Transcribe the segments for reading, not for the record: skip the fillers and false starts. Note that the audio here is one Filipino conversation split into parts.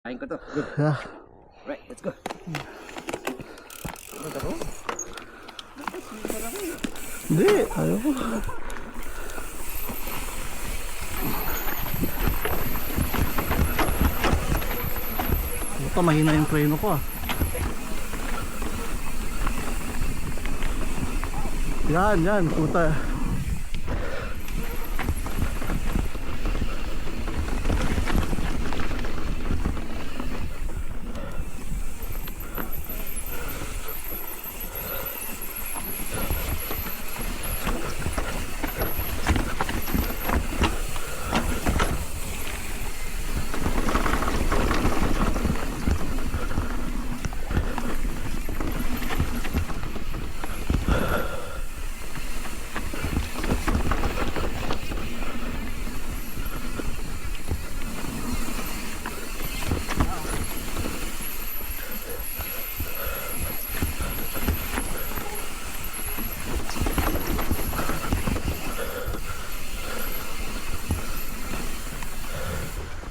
Kain ko to. Good. Yeah. Right, let's go. Ano to? Hindi, ayaw ko. Ito, mahina yung preno ko ah. Yan, puta.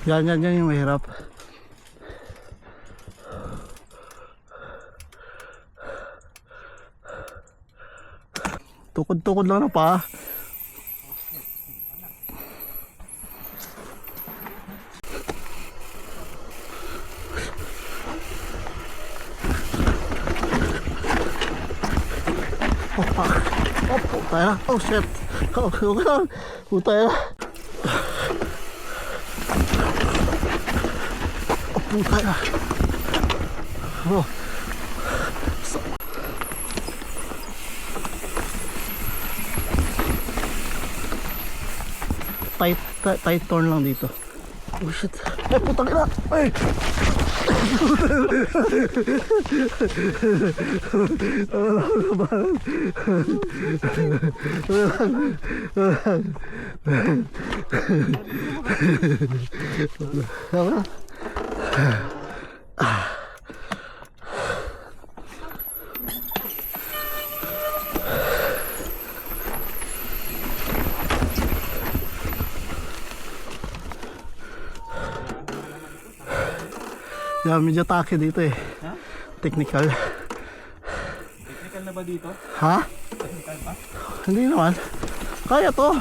Yan yung mahirap. Tukod-tukod lang na pa. Oh fuck. Oh puta na. Oh shit. Oh okay lang. Puta na. Puta na. Oh. Tight turn lang dito. Oh shit. Ay putang ina. Ay. Yeah, medyo take dito eh. Ha? Technical. Technical na ba dito? Ha? Technical pa? Hindi naman. Kaya to.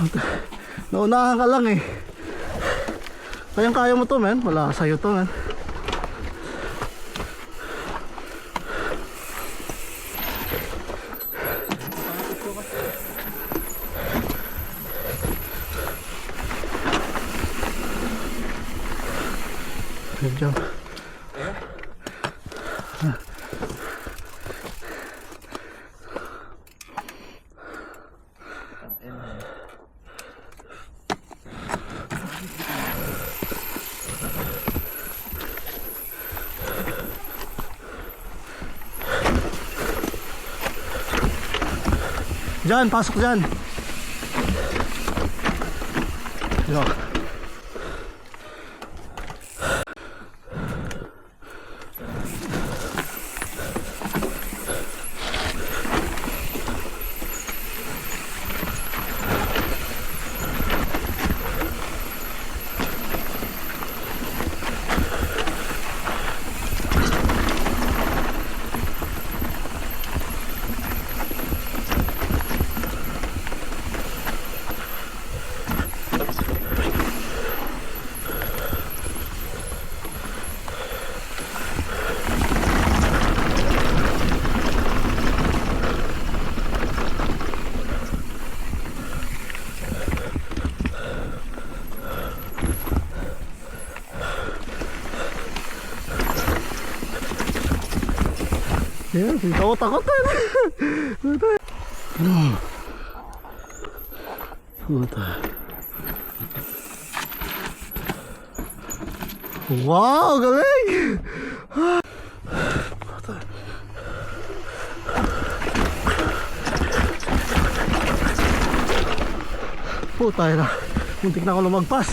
Naunahan ka lang eh. Kaya mo to men. Wala sa'yo to men. Good job. Diyan, pasok diyan. Yo. Yeah, takot-takot na. Puta. Wow, galing! Puta. Puta na. Muntik na ako lumagpas.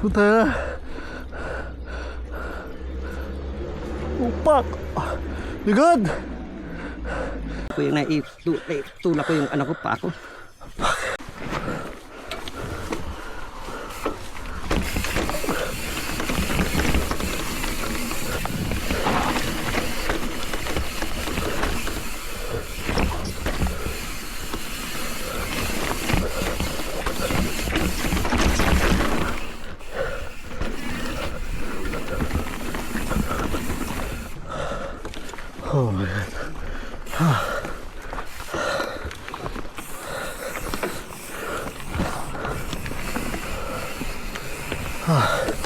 Puta na. Oh fuck. You good? Ako yung naitulak ko yung anak ko pa ako. Oh my god.